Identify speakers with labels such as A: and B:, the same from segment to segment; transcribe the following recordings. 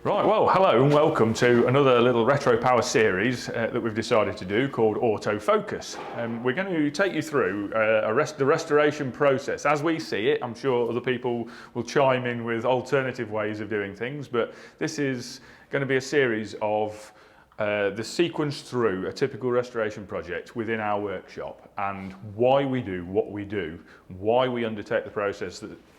A: Right, well, hello and welcome to another little retro power series that we've decided to do called AutoFocus. We're going to take you through the restoration process as we see it. I'm sure other people will chime in with alternative ways of doing things, but this is going to be a series of the sequence through a typical restoration project within our workshop and why we do what we do, why we undertake the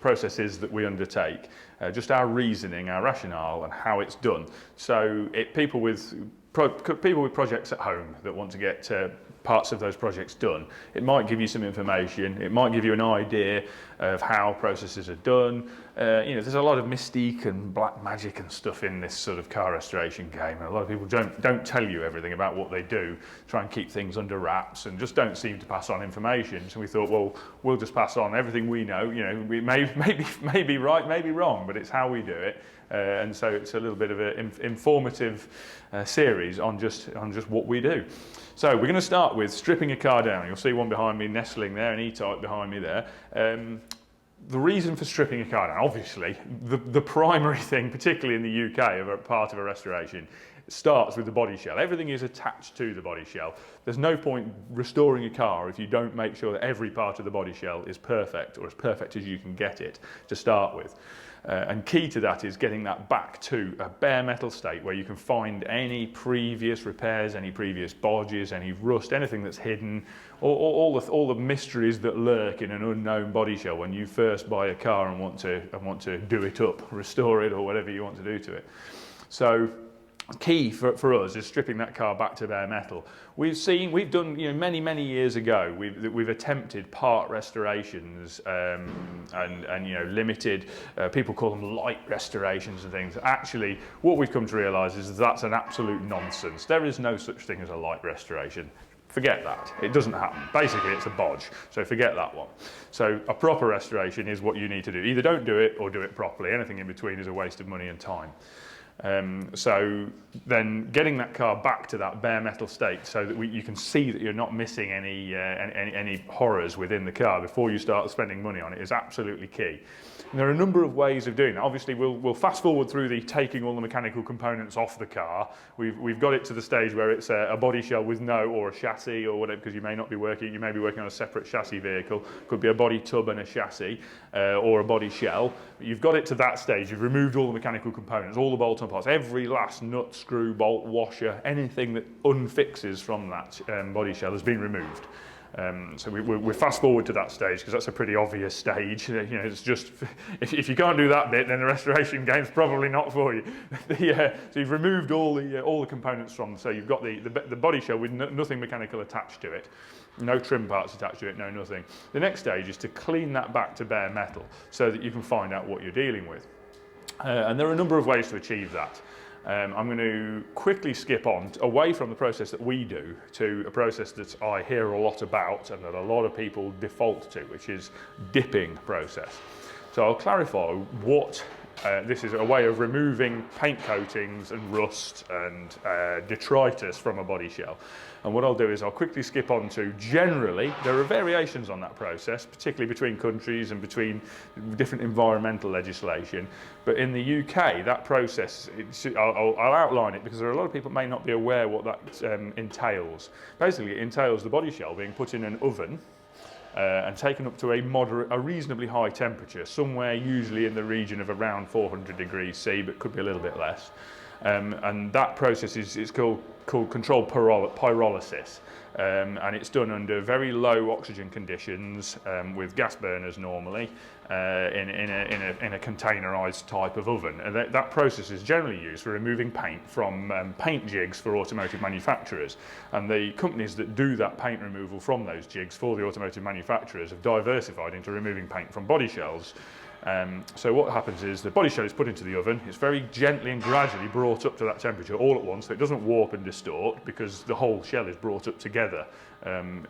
A: processes that we undertake, just our reasoning, our rationale and how it's done. So people with projects at home that want to get parts of those projects done, it might give you some information, it might give you an idea of how processes are done. There's a lot of mystique and black magic and stuff in this sort of car restoration game. And a lot of people don't tell you everything about what they do, try and keep things under wraps and just don't seem to pass on information. So we thought, well, we'll just pass on everything we know. We may be right, maybe wrong, but it's how we do it. And so it's a little bit of an informative series on just what we do. So we're going to start with stripping a car down. You'll see one behind me nestling there, an E-type behind me there. The reason for stripping a car down, obviously, the primary thing, particularly in the UK, of a part of a restoration, starts with the body shell. Everything is attached to the body shell. There's no point restoring a car if you don't make sure that every part of the body shell is perfect, or as perfect as you can get it to start with. And key to that is getting that back to a bare metal state where you can find any previous repairs, any previous bodges, any rust, anything that's hidden, all the mysteries that lurk in an unknown body shell when you first buy a car and want to do it up, restore it, or whatever you want to do to it. So key for us is stripping that car back to bare metal. We've done many years ago. We've attempted part restorations and limited. People call them light restorations and things. Actually, what we've come to realise is that's an absolute nonsense. There is no such thing as a light restoration. Forget that. It doesn't happen. Basically, it's a bodge. So forget that one. So a proper restoration is what you need to do. Either don't do it or do it properly. Anything in between is a waste of money and time. So then getting that car back to that bare metal state so that you can see that you're not missing any horrors within the car before you start spending money on it is absolutely key. And there are a number of ways of doing that. Obviously, we'll fast forward through the taking all the mechanical components off the car. We've got it to the stage where it's a body shell with or a chassis or whatever, because you may be working on a separate chassis vehicle. Could be a body tub and a chassis or a body shell. But you've got it to that stage. You've removed all the mechanical components, all the bolt-on parts, every last nut, screw, bolt, washer, anything that unfixes from that body shell has been removed. So we fast forward to that stage because that's a pretty obvious stage. It's just if you can't do that bit, then the restoration game's probably not for you. So you've removed all the components from. So you've got the body shell with nothing mechanical attached to it, no trim parts attached to it, no nothing. The next stage is to clean that back to bare metal so that you can find out what you're dealing with. And there are a number of ways to achieve that. I'm going to quickly skip on away from the process that we do to a process that I hear a lot about and that a lot of people default to, which is dipping process. So I'll clarify what this is: a way of removing paint coatings and rust and detritus from a body shell. And what I'll do is I'll quickly skip on to, generally, there are variations on that process, particularly between countries and between different environmental legislation. But in the UK, that process, I'll outline it because there are a lot of people who may not be aware what that entails. Basically, it entails the body shell being put in an oven and taken up to a reasonably high temperature, somewhere usually in the region of around 400 degrees C, but could be a little bit less. And that process is called controlled pyrolysis, and it's done under very low oxygen conditions with gas burners normally in a containerized type of oven. And that process is generally used for removing paint from paint jigs for automotive manufacturers. And the companies that do that paint removal from those jigs for the automotive manufacturers have diversified into removing paint from body shells. So what happens is the body shell is put into the oven. It's very gently and gradually brought up to that temperature all at once, so it doesn't warp and distort because the whole shell is brought up together in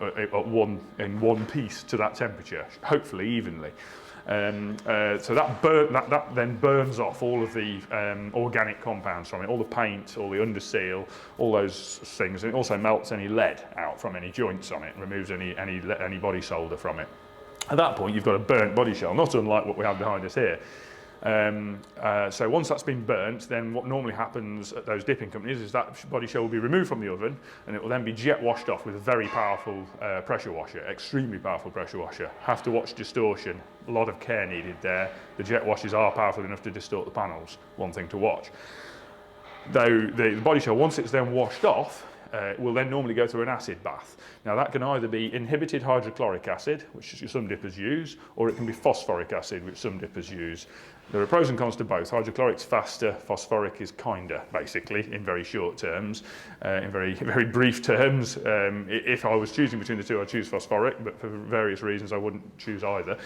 A: one piece to that temperature, hopefully evenly. So that then burns off all of the organic compounds from it, all the paint, all the underseal, all those things. And it also melts any lead out from any joints on it, removes any body solder from it. At that point, you've got a burnt body shell, not unlike what we have behind us here. So once that's been burnt, then what normally happens at those dipping companies is that Bodyshell will be removed from the oven, and it will then be jet washed off with a very powerful pressure washer, extremely powerful pressure washer. Have to watch distortion, a lot of care needed there. The jet washers are powerful enough to distort the panels, one thing to watch. Though the Bodyshell, once it's then washed off, will then normally go through an acid bath. Now that can either be inhibited hydrochloric acid, which some dippers use, or it can be phosphoric acid, which some dippers use. There are pros and cons to both. Hydrochloric's faster, phosphoric is kinder, basically, in very short terms. In very brief terms, if I was choosing between the two, I'd choose phosphoric, but for various reasons I wouldn't choose either.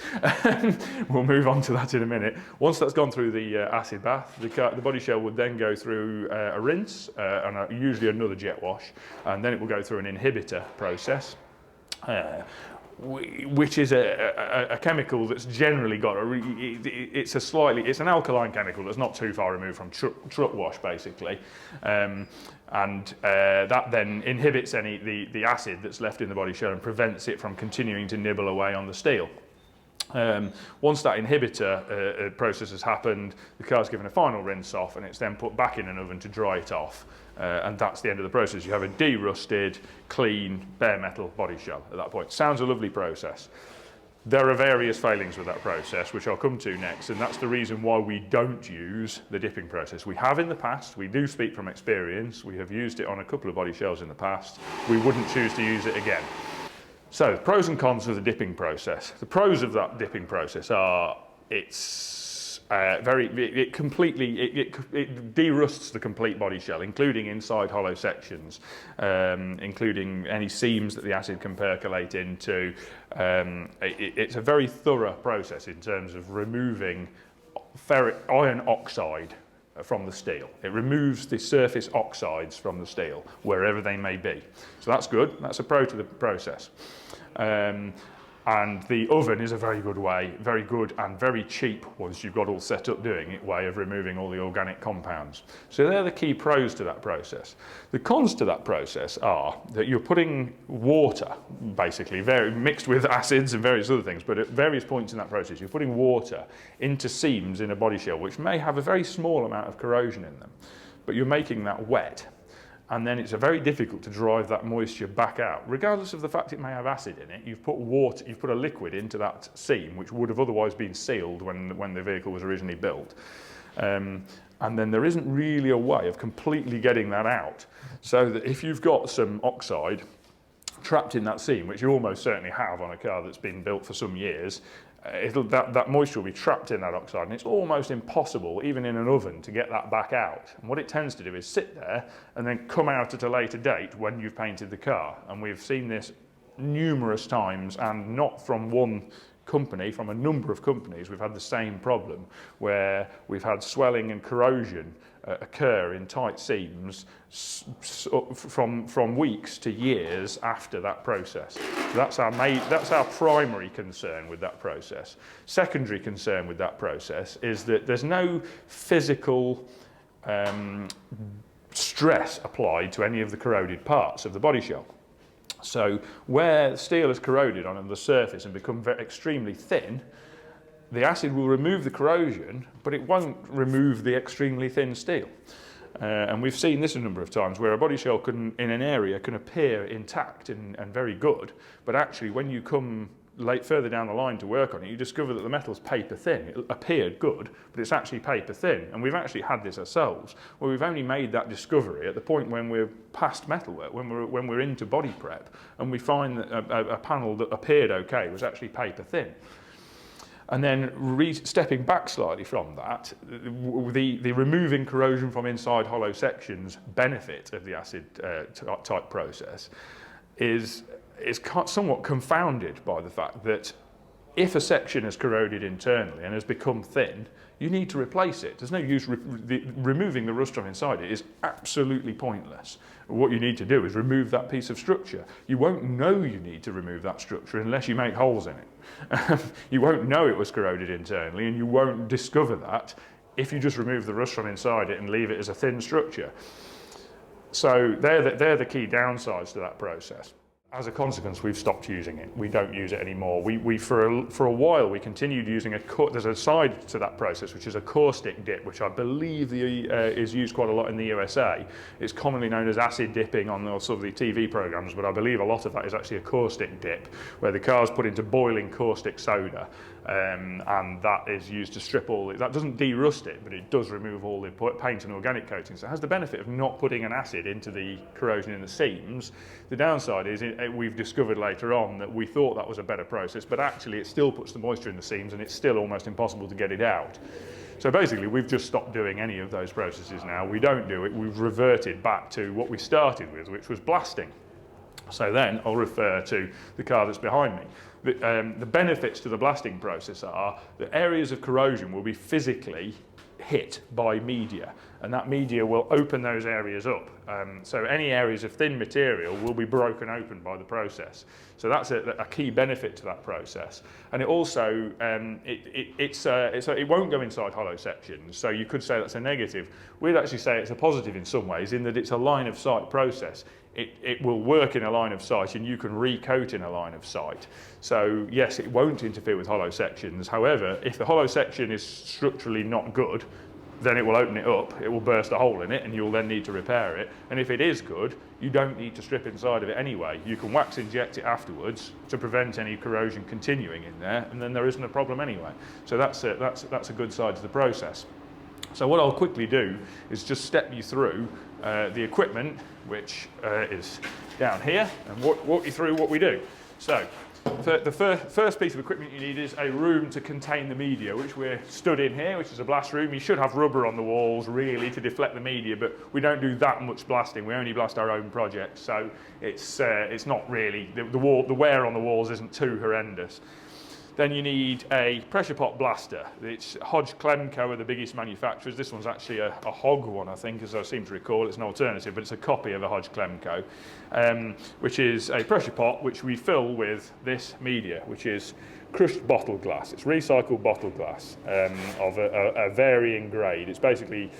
A: We'll move on to that in a minute. Once that's gone through the acid bath, the Bodyshell would then go through a rinse, and usually another jet wash, and then it will go through an inhibitor process. Which is a chemical that's generally got it's an alkaline chemical that's not too far removed from truck wash, basically, and that then inhibits the acid that's left in the Bodyshell and prevents it from continuing to nibble away on the steel. Once that inhibitor process has happened, the car's given a final rinse off, and it's then put back in an oven to dry it off. And that's the end of the process. You have a de-rusted, clean, bare metal Bodyshell at that point. Sounds a lovely process. There are various failings with that process, which I'll come to next, and that's the reason why we don't use the dipping process. We have in the past, we do speak from experience, we have used it on a couple of Bodyshells in the past. We wouldn't choose to use it again. So, pros and cons of the dipping process. The pros of that dipping process are it de-rusts the complete Bodyshell, including inside hollow sections, including any seams that the acid can percolate into. It's a very thorough process in terms of removing iron oxide from the steel. It removes the surface oxides from the steel, wherever they may be. So that's good. That's a pro to the process. And the oven is a very good and very cheap, once you've got all set up doing it, way of removing all the organic compounds. So they're the key pros to that process. The cons to that process are that you're putting water, basically, mixed with acids and various other things, but at various points in that process, you're putting water into seams in a Bodyshell, which may have a very small amount of corrosion in them, but you're making that wet. And then it's very difficult to drive that moisture back out. Regardless of the fact it may have acid in it, you've put a liquid into that seam, which would have otherwise been sealed when the vehicle was originally built. And then there isn't really a way of completely getting that out. So that if you've got some oxide trapped in that seam, which you almost certainly have on a car that's been built for some years, that moisture will be trapped in that oxide, and it's almost impossible, even in an oven, to get that back out. And what it tends to do is sit there and then come out at a later date when you've painted the car. And we've seen this numerous times, and not from one company, from a number of companies. We've had the same problem where we've had swelling and corrosion occur in tight seams from weeks to years after that process. That's our primary concern with that process. Secondary concern with that process is that there's no physical stress applied to any of the corroded parts of the Bodyshell. So where steel is corroded on the surface and become extremely thin, the acid will remove the corrosion, but it won't remove the extremely thin steel. And we've seen this a number of times where a Bodyshell in an area can appear intact and very good, but actually when you come further down the line to work on it, you discover that the metal's paper thin. It appeared good, but it's actually paper thin. And we've actually had this ourselves, where we've only made that discovery at the point when we're past metalwork, when we're into body prep, and we find that a panel that appeared okay was actually paper thin. And then stepping back slightly from that, the removing corrosion from inside hollow sections benefit of the acid type process is somewhat confounded by the fact that if a section is corroded internally and has become thin, you need to replace it. There's no use removing the rust from inside it is absolutely pointless. What you need to do is remove that piece of structure. You won't know you need to remove that structure unless you make holes in it. You won't know it was corroded internally, and you won't discover that if you just remove the rust from inside it and leave it as a thin structure. So they're the key downsides to that process. As a consequence, we've stopped using it. We don't use it anymore. For a while, we continued using there's a side to that process, which is a caustic dip, which I believe is used quite a lot in the USA. It's commonly known as acid dipping on the sort of the TV programs, but I believe a lot of that is actually a caustic dip, where the car's put into boiling caustic soda, and that is used to strip that doesn't de-rust it, but it does remove all the paint and organic coatings. So it has the benefit of not putting an acid into the corrosion in the seams. The downside is we've discovered later on that we thought that was a better process, but actually it still puts the moisture in the seams and it's still almost impossible to get it out. So basically we've just stopped doing any of those processes now. We don't do it. We've reverted back to what we started with, which was blasting. So then I'll refer to the car that's behind me. The benefits to the blasting process are that areas of corrosion will be physically hit by media, and that media will open those areas up. So any areas of thin material will be broken open by the process. So that's a key benefit to that process. And it also, it won't go inside hollow sections, so you could say that's a negative. We'd actually say it's a positive in some ways, in that it's a line of sight process. It will work in a line of sight, and you can recoat in a line of sight. So yes, it won't interfere with hollow sections. However, if the hollow section is structurally not good, then it will open it up, it will burst a hole in it, and you'll then need to repair it. And if it is good, you don't need to strip inside of it anyway. You can wax inject it afterwards to prevent any corrosion continuing in there, and then there isn't a problem anyway. So that's a good side to the process. So what I'll quickly do is just step you through the equipment, which is down here, and walk you through what we do. So the first piece of equipment you need is a room to contain the media, which we're stood in here, which is a blast room. You should have rubber on the walls really to deflect the media, but we don't do that much blasting. We only blast our own projects, so it's not really, the wear on the walls isn't too horrendous. Then you need a pressure pot blaster. It's Hodge Klemco are the biggest manufacturers. This one's actually a Hog one, I think, as I seem to recall. It's an alternative, but it's a copy of a Hodge Klemco, which is a pressure pot which we fill with this media, which is crushed bottle glass. It's recycled bottle glass of a varying grade. It's basically,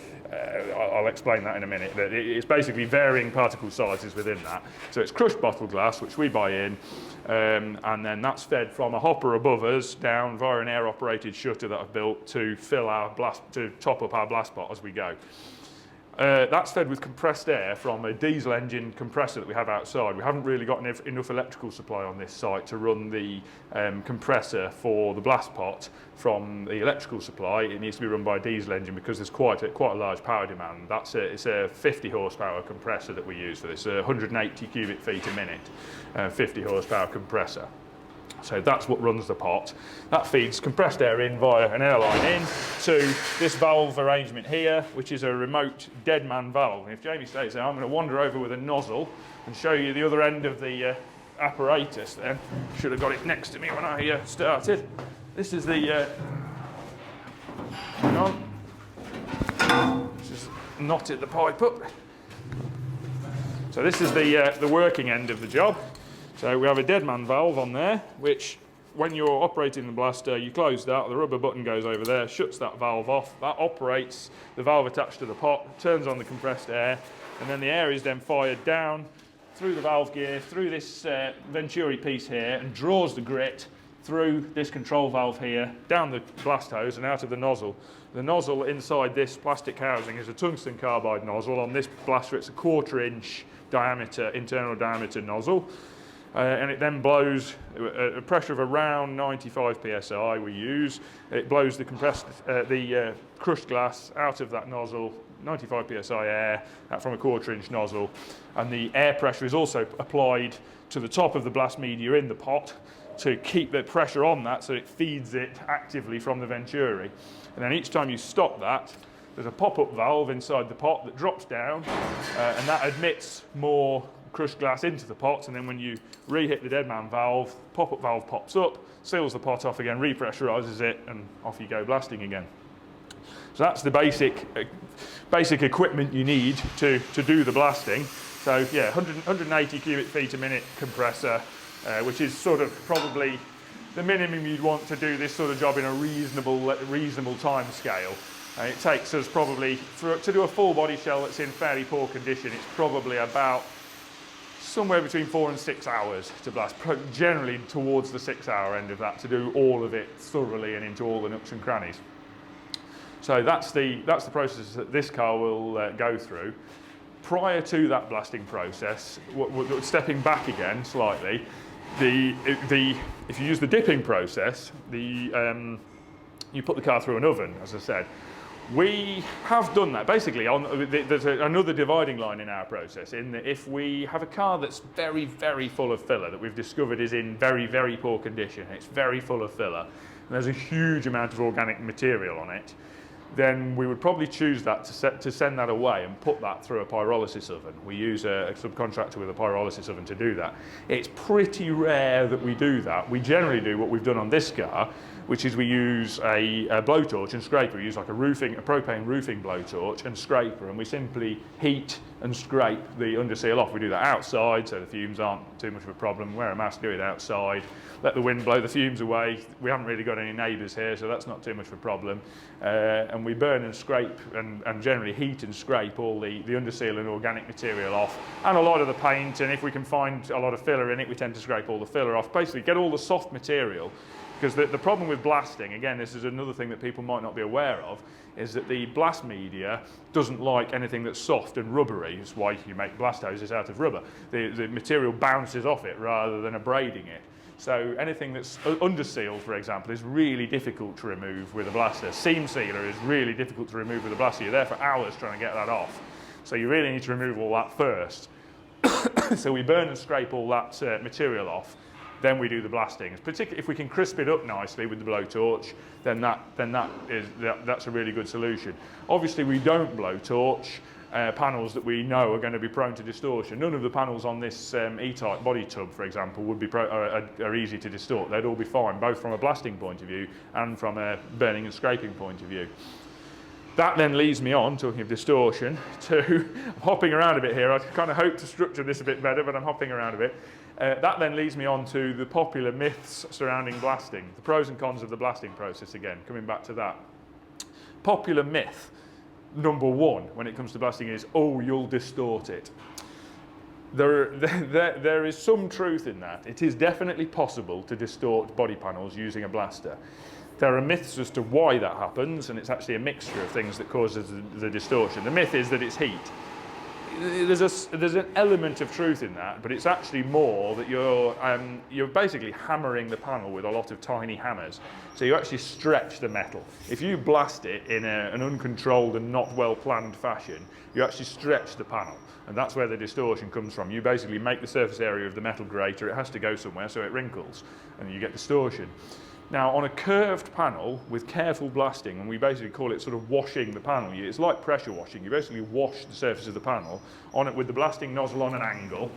A: I'll explain that in a minute, but it's basically varying particle sizes within that. So it's crushed bottle glass, which we buy in, and then that's fed from a hopper above us down via an air-operated shutter that I've built to fill our to top up our blast pot as we go. That's fed with compressed air from a diesel engine compressor that we have outside. We haven't really got enough electrical supply on this site to run the compressor for the blast pot from the electrical supply. It needs to be run by a diesel engine because there's quite a large power demand. It's a 50 horsepower compressor that we use for this, 180 cubic feet a minute, 50 horsepower compressor. So that's what runs the pot. That feeds compressed air in via an airline in to this valve arrangement here, which is a remote dead man valve. And if Jamie stays there, I'm going to wander over with a nozzle and show you the other end of the apparatus then. Should have got it next to me when I started. This is the, hang on, just knotted the pipe up. So this is the working end of the job. So we have a dead man valve on there, which when you're operating the blaster, you close that, the rubber button goes over there, shuts that valve off, that operates the valve attached to the pot, turns on the compressed air, and then the air is then fired down through the valve gear, through this Venturi piece here, and draws the grit through this control valve here, down the blast hose and out of the nozzle. The nozzle inside this plastic housing is a tungsten carbide nozzle. On this blaster it's a 1/4 inch diameter, internal diameter nozzle. And it then blows a pressure of around 95 psi we use. It blows the crushed glass out of that nozzle, 95 psi air from a 1/4 inch nozzle. And the air pressure is also applied to the top of the blast media in the pot to keep the pressure on that so it feeds it actively from the Venturi. And then each time you stop that, there's a pop-up valve inside the pot that drops down and that admits more crushed glass into the pot, and then when you re-hit the dead man valve, pop-up valve pops up, seals the pot off again, repressurizes it, and off you go blasting again. So that's the basic equipment you need to do the blasting. So yeah, 180 cubic feet a minute compressor, which is sort of probably the minimum you'd want to do this sort of job in a reasonable time scale. It takes us probably, to do a full body shell that's in fairly poor condition, it's probably about somewhere between 4 and 6 hours to blast, generally towards the 6-hour end of that, to do all of it thoroughly and into all the nooks and crannies. So that's the process that this car will go through. Prior to that blasting process, stepping back again slightly, if you use the dipping process, you put the car through an oven, as I said. We have done that. Basically, there's another dividing line in our process, in that if we have a car that's very, very full of filler, that we've discovered is in very, very poor condition, it's very full of filler, and there's a huge amount of organic material on it, then we would probably choose that to send that away and put that through a pyrolysis oven. We use a subcontractor with a pyrolysis oven to do that. It's pretty rare that we do that. We generally do what we've done on this car, which is we use a blowtorch and scraper. We use like a propane roofing blowtorch and scraper, and we simply heat and scrape the underseal off. We do that outside, so the fumes aren't too much of a problem. Wear a mask, do it outside, let the wind blow the fumes away. We haven't really got any neighbours here, so that's not too much of a problem. And we burn and scrape and generally heat and scrape all the underseal and organic material off, and a lot of the paint, and if we can find a lot of filler in it, we tend to scrape all the filler off. Basically get all the soft material, because the problem with blasting, again, this is another thing that people might not be aware of, is that the blast media doesn't like anything that's soft and rubbery. That's why you make blast hoses out of rubber. The material bounces off it rather than abrading it. So anything that's undersealed, for example, is really difficult to remove with a blaster. Seam sealer is really difficult to remove with a blaster. You're there for hours trying to get that off. So you really need to remove all that first. So we burn and scrape all that material off. Then we do the blasting. Particularly if we can crisp it up nicely with the blowtorch, then that's a really good solution. Obviously, we don't blowtorch panels that we know are going to be prone to distortion. None of the panels on this E-type body tub, for example, would be are easy to distort. They'd all be fine, both from a blasting point of view and from a burning and scraping point of view. That then leads me on, talking of distortion, to I'm hopping around a bit here. I kind of hope to structure this a bit better, but I'm hopping around a bit. That then leads me on to the popular myths surrounding blasting, the pros and cons of the blasting process again, coming back to that. Popular myth number one when it comes to blasting is, oh, you'll distort it. There is some truth in that. It is definitely possible to distort body panels using a blaster. There are myths as to why that happens, and it's actually a mixture of things that causes the distortion. The myth is that it's heat. There's an element of truth in that, but it's actually more that you're basically hammering the panel with a lot of tiny hammers. So you actually stretch the metal. If you blast it in an uncontrolled and not well planned fashion, you actually stretch the panel, and that's where the distortion comes from. You basically make the surface area of the metal greater. It has to go somewhere, so it wrinkles, and you get distortion. Now, on a curved panel with careful blasting, and we basically call it sort of washing the panel, it's like pressure washing. You basically wash the surface of the panel on it with the blasting nozzle on an angle.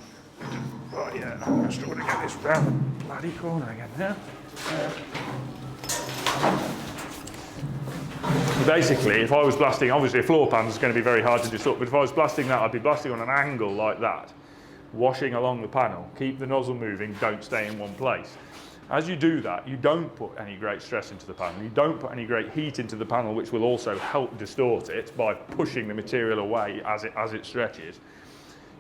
A: Oh yeah, I'm going to struggle to get this round the bloody corner again now. Basically, if I was blasting, obviously a floor pan is going to be very hard to distort, but if I was blasting that, I'd be blasting on an angle like that, washing along the panel. Keep the nozzle moving, don't stay in one place. As you do that, you don't put any great stress into the panel. You don't put any great heat into the panel, which will also help distort it by pushing the material away as it stretches.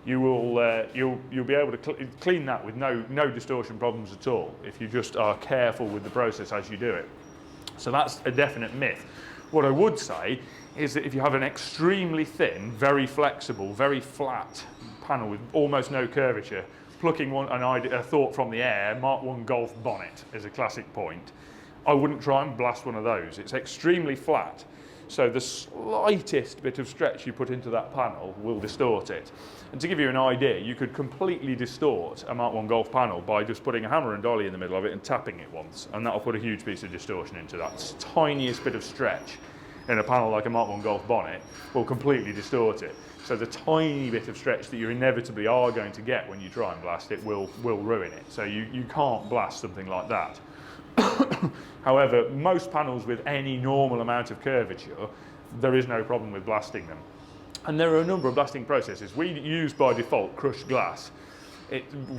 A: You'll be able to clean that with no distortion problems at all if you just are careful with the process as you do it. So that's a definite myth. What I would say is that if you have an extremely thin, very flexible, very flat panel with almost no curvature, plucking a thought from the air, Mark I Golf bonnet is a classic point. I wouldn't try and blast one of those. It's extremely flat, so the slightest bit of stretch you put into that panel will distort it. And to give you an idea, you could completely distort a Mark I Golf panel by just putting a hammer and dolly in the middle of it and tapping it once, and that'll put a huge piece of distortion into that. It's the tiniest bit of stretch in a panel like a Mark I Golf bonnet will completely distort it. So the tiny bit of stretch that you inevitably are going to get when you try and blast it will ruin it. So you can't blast something like that. However, most panels with any normal amount of curvature, there is no problem with blasting them. And there are a number of blasting processes. We use by default crushed glass.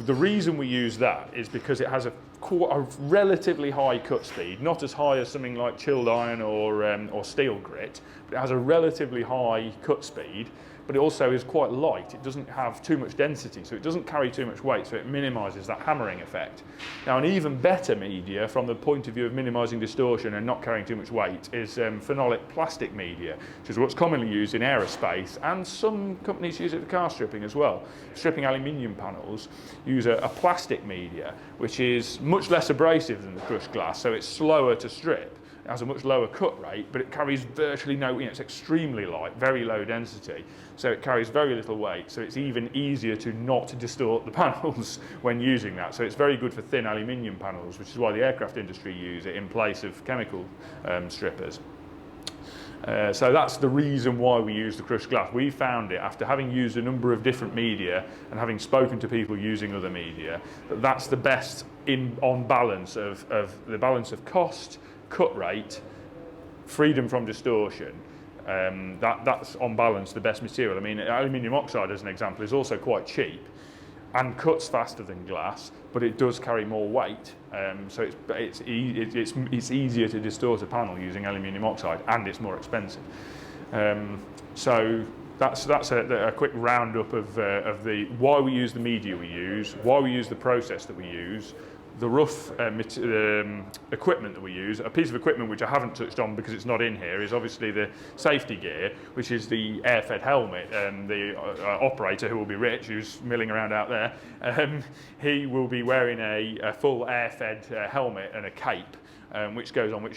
A: The reason we use that is because it has a relatively high cut speed, not as high as something like chilled iron or steel grit, but it has a relatively high cut speed, but it also is quite light. It doesn't have too much density, so it doesn't carry too much weight, so it minimises that hammering effect. Now, an even better media from the point of view of minimising distortion and not carrying too much weight is phenolic plastic media, which is what's commonly used in aerospace, and some companies use it for car stripping as well. Stripping aluminium panels use a plastic media, which is much less abrasive than the crushed glass, so it's slower to strip. It has a much lower cut rate, but it carries virtually no, it's extremely light, very low density, so it carries very little weight, so it's even easier to not distort the panels when using that. So it's very good for thin aluminium panels, which is why the aircraft industry use it in place of chemical strippers. So that's the reason why we use the crushed glass. We found it, after having used a number of different media and having spoken to people using other media, that that's the best on balance of the balance of cost, cut rate, freedom from distortion. That's on balance the best material. I mean, aluminium oxide, as an example, is also quite cheap and cuts faster than glass, but it does carry more weight. So it's easier to distort a panel using aluminium oxide, and it's more expensive. So that's a quick roundup of the why we use the media we use, why we use the process that we use, the rough equipment that we use. A piece of equipment which I haven't touched on because it's not in here is obviously the safety gear, which is the air-fed helmet. The operator, who will be Rich, who's milling around out there, he will be wearing a full air-fed helmet and a cape, which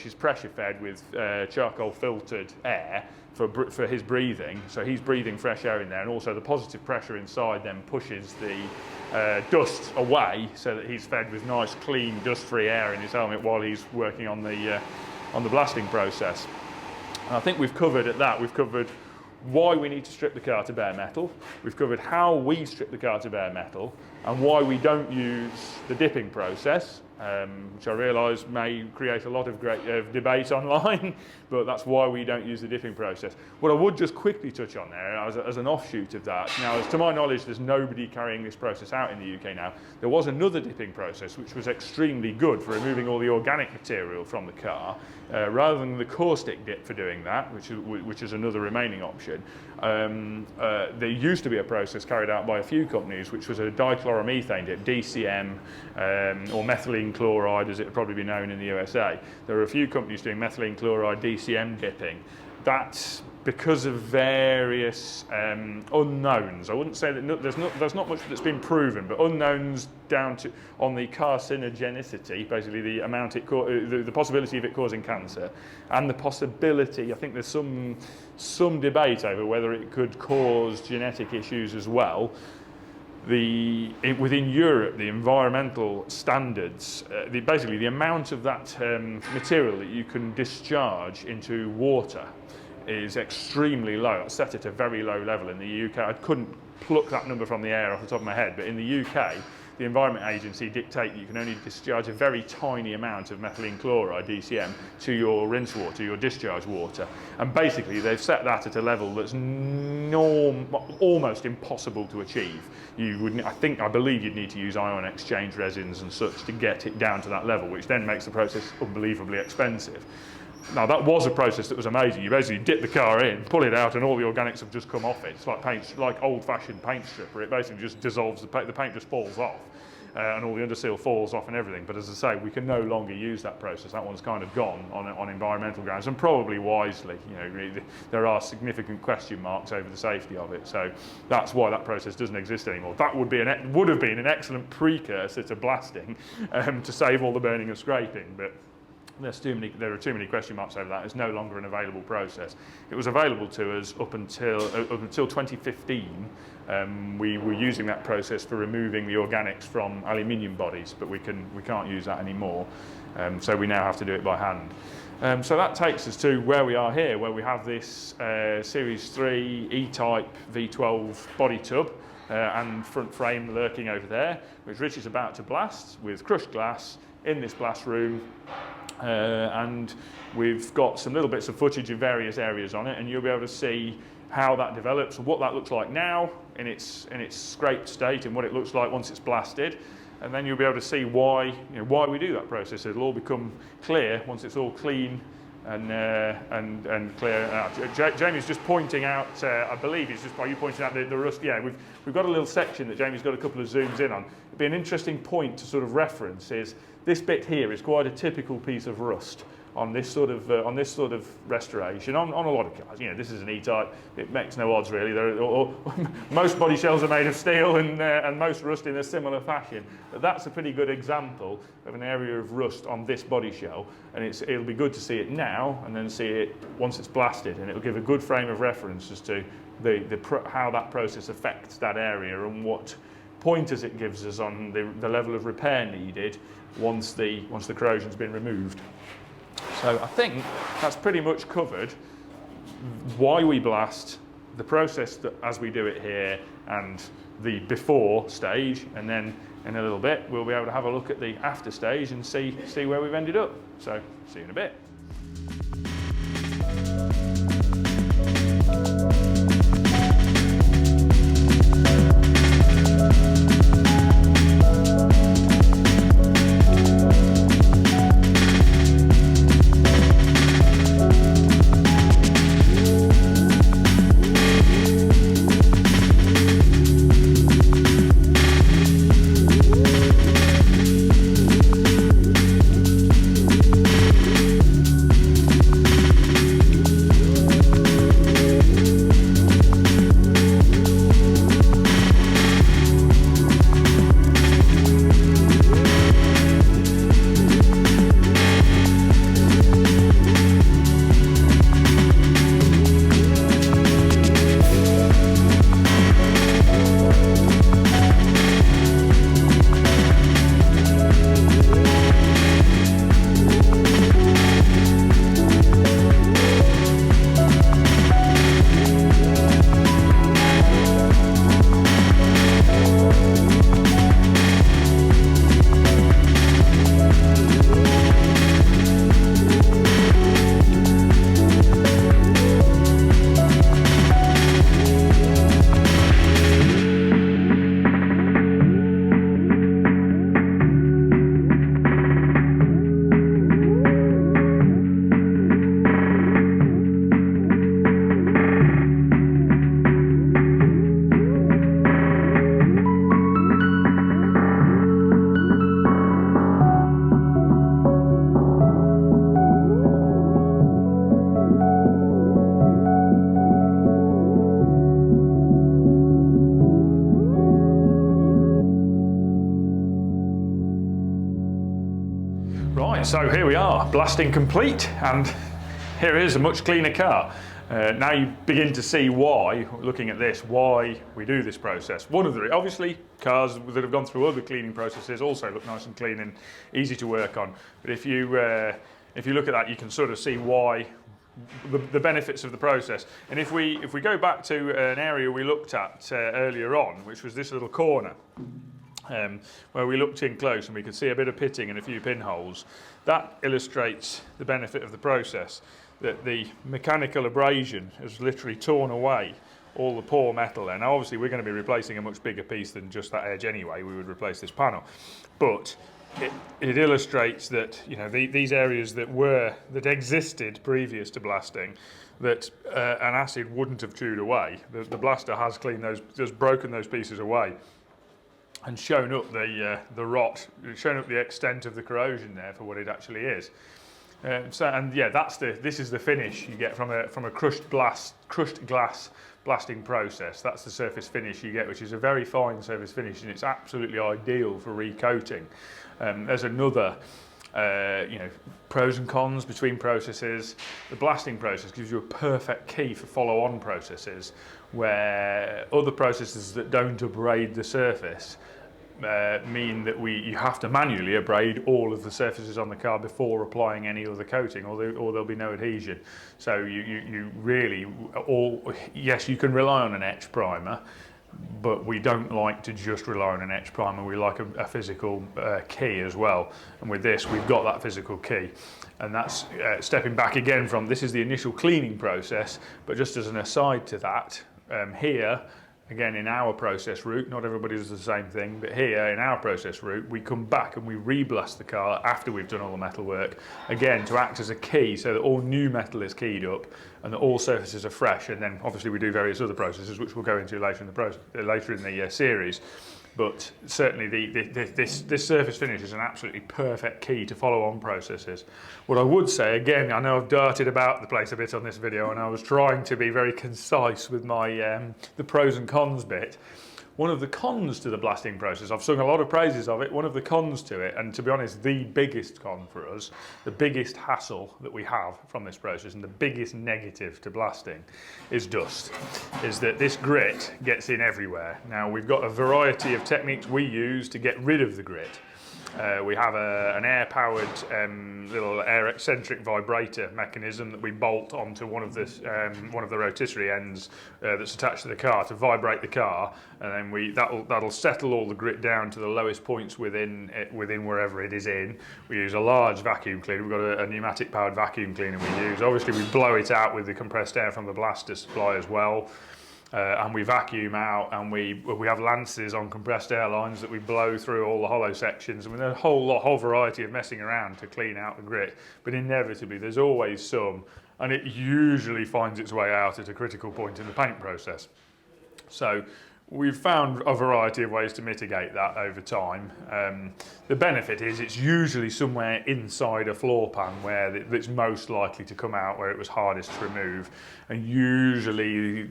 A: is pressure-fed with charcoal filtered air for his breathing. So he's breathing fresh air in there, and also the positive pressure inside then pushes the dust away, so that he's fed with nice, clean, dust-free air in his helmet while he's working on the blasting process. And I think we've covered why we need to strip the car to bare metal. We've covered how we strip the car to bare metal, and why we don't use the dipping process, which I realise may create a lot of great debate online, but that's why we don't use the dipping process. What I would just quickly touch on there, as an offshoot of that, now, as to my knowledge, there's nobody carrying this process out in the UK now. There was another dipping process which was extremely good for removing all the organic material from the car, rather than the caustic dip for doing that, which is another remaining option. There used to be a process carried out by a few companies, which was a dichloromethane dip, DCM, or methylene chloride, as it would probably be known in the USA. There are a few companies doing methylene chloride DCM dipping. That's because of various unknowns. I wouldn't say that there's not much that's been proven, but unknowns down to on the carcinogenicity, basically the amount the possibility of it causing cancer, and the possibility. I think there's some debate over whether it could cause genetic issues as well. Within Europe, the environmental standards, basically the amount of that material that you can discharge into water is extremely low. It's set at a very low level in the UK. I couldn't pluck that number from the air off the top of my head, but in the UK, the Environment Agency dictate that you can only discharge a very tiny amount of methylene chloride, DCM, to your rinse water, your discharge water. And basically, they've set that at a level that's almost impossible to achieve. I believe you'd need to use ion exchange resins and such to get it down to that level, which then makes the process unbelievably expensive. Now, that was a process that was amazing. You basically dip the car in, pull it out, and all the organics have just come off it. It's like paint, like old-fashioned paint stripper. It basically just dissolves the paint just falls off, and all the underseal falls off and everything. But as I say, we can no longer use that process. That one's kind of gone on environmental grounds, and probably wisely. There are significant question marks over the safety of it. So that's why that process doesn't exist anymore. That would have been an excellent precursor to blasting, to save all the burning and scraping, but there are too many question marks over that. It's no longer an available process. It was available to us up until 2015. We were using that process for removing the organics from aluminium bodies, but we can't use that anymore. So we now have to do it by hand. So that takes us to where we are here, where we have this Series 3 E-Type V12 body tub and front frame lurking over there, which Rich is about to blast with crushed glass in this blast room. And we've got some little bits of footage of various areas on it, and you'll be able to see how that develops, what that looks like now in its scraped state, and what it looks like once it's blasted. and then you'll be able to see why we do that process. It'll all become clear once it's all clean and clear. Jamie's just pointing out, I believe it's just by you pointing out the rust. Yeah, we've got a little section that Jamie's got a couple of zooms in on. It'd be an interesting point to sort of reference is this bit here is quite a typical piece of rust on this sort of restoration on a lot of cars. This is an E-type. It makes no odds really. Most body shells are made of steel, and most rust in a similar fashion. But that's a pretty good example of an area of rust on this body shell, and it'll be good to see it now and then see it once it's blasted, and it'll give a good frame of reference as to how that process affects that area and what pointers it gives us on the level of repair needed once the corrosion's been removed. So I think that's pretty much covered why we blast, the process as we do it here, and the before stage, and then in a little bit we'll be able to have a look at the after stage and see where we've ended up. So see you in a bit. Right, so here we are, blasting complete, and here is a much cleaner car. Now you begin to see why, looking at this, why we do this process. One of the, obviously, cars that have gone through other cleaning processes also look nice and clean and easy to work on. But if you look at that, you can sort of see why, the benefits of the process. And if we go back to an area we looked at earlier on, which was this little corner, where we looked in close and we could see a bit of pitting and a few pinholes, that illustrates the benefit of the process, that the mechanical abrasion has literally torn away all the poor metal there. Now obviously we're going to be replacing a much bigger piece than just that edge anyway. We would replace this panel, but it illustrates that, you know, these areas that existed previous to blasting, that an acid wouldn't have chewed away. The blaster has cleaned those, just broken those pieces away, and shown up the rot, shown up the extent of the corrosion there for what it actually is. This is the finish you get from a crushed glass blasting process. That's the surface finish you get, which is a very fine surface finish, and it's absolutely ideal for recoating. There's another pros and cons between processes. The blasting process gives you a perfect key for follow-on processes, where other processes that don't abrade the surface mean that you have to manually abrade all of the surfaces on the car before applying any other coating, or there'll be no adhesion. So you really, yes, you can rely on an etch primer, but we don't like to just rely on an etch primer. We like a physical key as well, and with this we've got that physical key. And that's stepping back again from, this is the initial cleaning process, but just as an aside to that, here again, in our process route, not everybody does the same thing, but here in our process route, we come back and we re-blast the car after we've done all the metal work, again, to act as a key so that all new metal is keyed up and that all surfaces are fresh. And then obviously we do various other processes, which we'll go into later in the series. But certainly this surface finish is an absolutely perfect key to follow-on processes. What I would say, again, I know I've darted about the place a bit on this video and I was trying to be very concise with my the pros and cons bit. One of the cons to the blasting process, I've sung a lot of praises of it, one of the cons to it, and to be honest, the biggest con for us, the biggest hassle that we have from this process and the biggest negative to blasting is dust, is that this grit gets in everywhere. Now, we've got a variety of techniques we use to get rid of the grit. We have an air-powered little air-eccentric vibrator mechanism that we bolt onto one of the rotisserie ends that's attached to the car to vibrate the car, and then that'll settle all the grit down to the lowest points within wherever it is in. We use a large vacuum cleaner. We've got a pneumatic-powered vacuum cleaner we use. Obviously, we blow it out with the compressed air from the blaster supply as well. And we vacuum out, and we have lances on compressed air lines that we blow through all the hollow sections. I mean, there's a whole variety of messing around to clean out the grit, but inevitably there's always some, and it usually finds its way out at a critical point in the paint process. So we've found a variety of ways to mitigate that over time. The benefit is it's usually somewhere inside a floor pan where it's most likely to come out, where it was hardest to remove. And usually,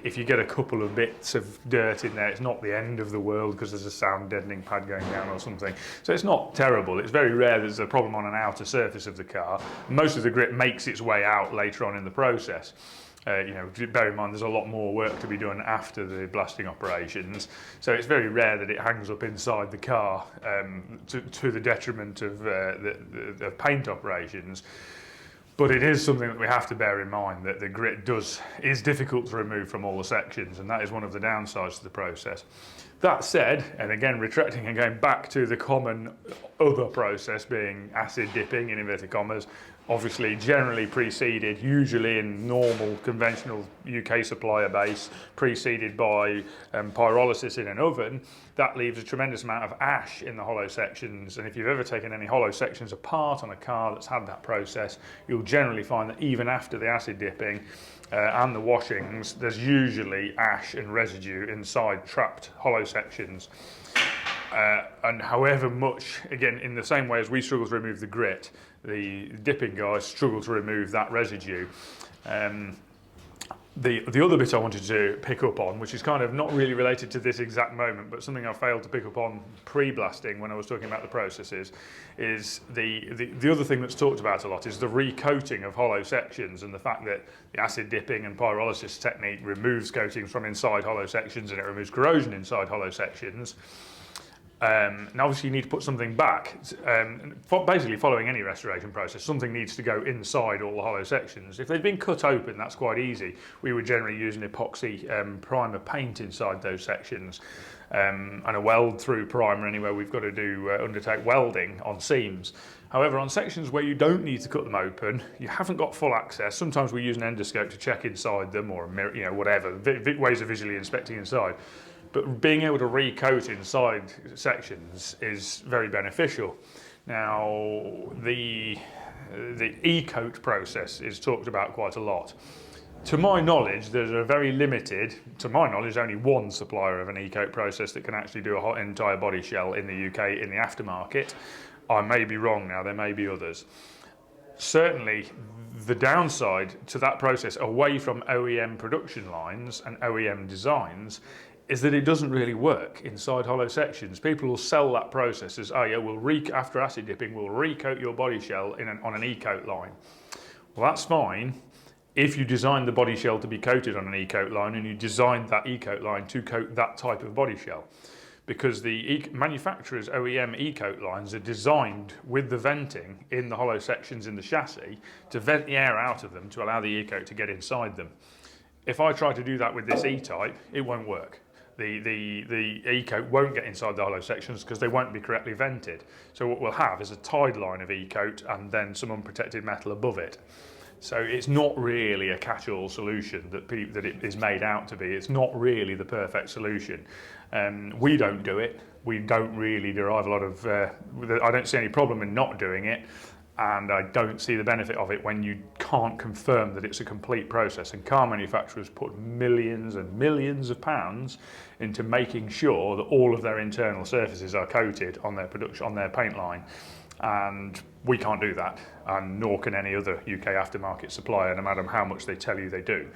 A: if you get a couple of bits of dirt in there, it's not the end of the world because there's a sound deadening pad going down or something. So it's not terrible. It's very rare there's a problem on an outer surface of the car. Most of the grit makes its way out later on in the process. Bear in mind there's a lot more work to be done after the blasting operations, so it's very rare that it hangs up inside the car to the detriment of the paint operations. But it is something that we have to bear in mind, that the grit is difficult to remove from all the sections, and that is one of the downsides to the process. That said, and again retracting and going back to the common other process being acid dipping in inverted commas, obviously generally preceded, usually in normal conventional UK supplier base, preceded by pyrolysis in an oven, that leaves a tremendous amount of ash in the hollow sections. And if you've ever taken any hollow sections apart on a car that's had that process, you'll generally find that even after the acid dipping and the washings, there's usually ash and residue inside trapped hollow sections. And however much, again, in the same way as we struggle to remove the grit, the dipping guys struggle to remove that residue. The other bit I wanted to pick up on, which is kind of not really related to this exact moment, but something I failed to pick up on pre-blasting when I was talking about the processes, is the other thing that's talked about a lot is the recoating of hollow sections, and the fact that the acid dipping and pyrolysis technique removes coatings from inside hollow sections and it removes corrosion inside hollow sections. And obviously you need to put something back. Basically following any restoration process, something needs to go inside all the hollow sections. If they've been cut open, that's quite easy. We would generally use an epoxy primer paint inside those sections, and a weld through primer anywhere we've got to undertake welding on seams. However, on sections where you don't need to cut them open, you haven't got full access. Sometimes we use an endoscope to check inside them, or a mirror, whatever, ways of visually inspecting inside. But being able to recoat inside sections is very beneficial. Now, the Ecoat process is talked about quite a lot. To my knowledge, there's a very limited, to my knowledge, only one supplier of an Ecoat process that can actually do an entire body shell in the UK in the aftermarket. I may be wrong now, there may be others. Certainly, the downside to that process away from OEM production lines and OEM designs is that it doesn't really work inside hollow sections. People will sell that process as, oh yeah, after acid dipping, we'll recoat your body shell on an Ecoat line. Well, that's fine if you design the body shell to be coated on an Ecoat line and you designed that Ecoat line to coat that type of body shell. Because the manufacturer's OEM Ecoat lines are designed with the venting in the hollow sections in the chassis to vent the air out of them to allow the Ecoat to get inside them. If I try to do that with this E-type, it won't work. The Ecoat won't get inside the hollow sections because they won't be correctly vented. So what we'll have is a tied line of Ecoat and then some unprotected metal above it. So it's not really a catch-all solution that it is made out to be. It's not really the perfect solution. We don't do it. We don't really derive a lot of, I don't see any problem in not doing it, and I don't see the benefit of it when you can't confirm that it's a complete process. And car manufacturers put millions and millions of pounds into making sure that all of their internal surfaces are coated on their production, on their paint line. And we can't do that, and nor can any other UK aftermarket supplier, no matter how much they tell you they do.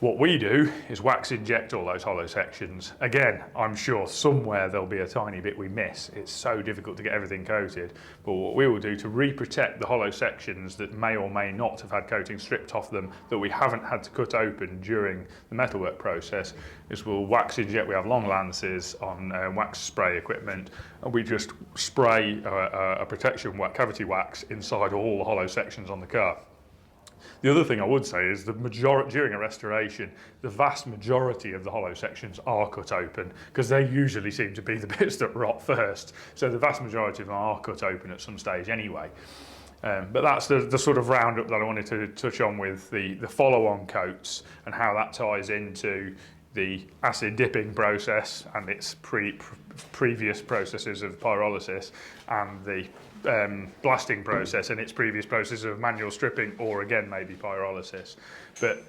A: What we do is wax inject all those hollow sections. Again, I'm sure somewhere there'll be a tiny bit we miss. It's so difficult to get everything coated. But what we will do to re-protect the hollow sections that may or may not have had coating stripped off them, that we haven't had to cut open during the metalwork process, is we'll wax inject. We have long lances on wax spray equipment, and we just spray a protection cavity wax inside all the hollow sections on the car. The other thing I would say is during a restoration, the vast majority of the hollow sections are cut open, because they usually seem to be the bits that rot first. So the vast majority of them are cut open at some stage anyway. But that's the sort of roundup that I wanted to touch on with the follow-on coats and how that ties into the acid dipping process and its previous processes of pyrolysis, and the blasting process and its previous process of manual stripping, or again maybe pyrolysis. But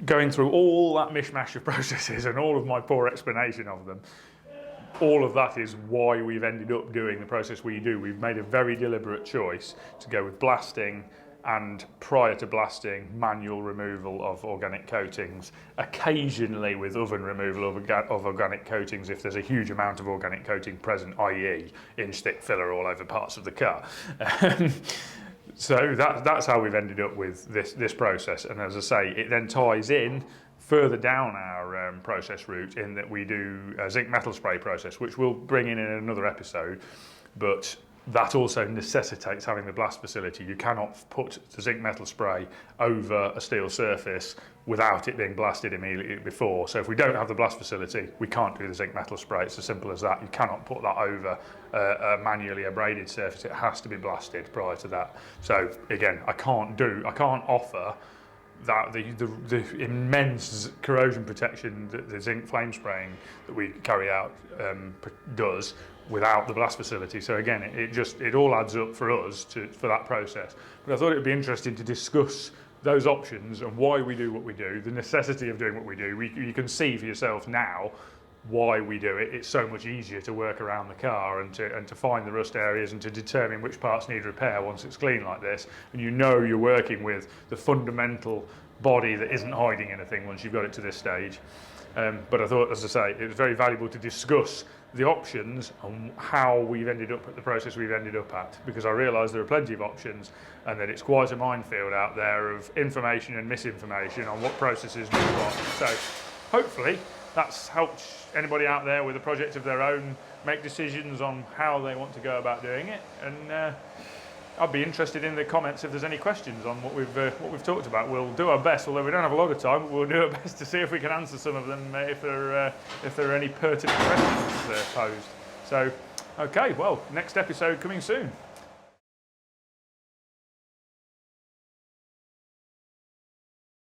A: going through all that mishmash of processes and all of my poor explanation of them, all of that is why we've ended up doing the process we do. We've made a very deliberate choice to go with blasting, and prior to blasting, manual removal of organic coatings, occasionally with oven removal of organic coatings if there's a huge amount of organic coating present, i.e. inch-thick filler all over parts of the car. So that's how we've ended up with this process. And as I say, it then ties in further down our process route, in that we do a zinc metal spray process, which we'll bring in another episode. But that also necessitates having the blast facility. You cannot put the zinc metal spray over a steel surface without it being blasted immediately before. So if we don't have the blast facility, we can't do the zinc metal spray. It's as simple as that. You cannot put that over a manually abraded surface. It has to be blasted prior to that. So again, I can't offer that the immense corrosion protection that the zinc flame spraying that we carry out does without the blast facility. So again, it all adds up for us for that process. But I thought it would be interesting to discuss those options and why we do what we do, the necessity of doing what we do. You can see for yourself now why we do it. It's so much easier to work around the car and to find the rust areas and to determine which parts need repair once it's clean like this. And you know you're working with the fundamental body that isn't hiding anything once you've got it to this stage. But I thought, as I say, it was very valuable to discuss the options and how we've ended up at the process we've ended up at, because I realise there are plenty of options and that it's quite a minefield out there of information and misinformation on what processes do what. So hopefully that's helped anybody out there with a project of their own make decisions on how they want to go about doing it. And I'd be interested in the comments if there's any questions on what we've talked about. We'll do our best, although we don't have a lot of time, but we'll do our best to see if we can answer some of them if there are any pertinent questions posed. So, okay, well, next episode coming soon.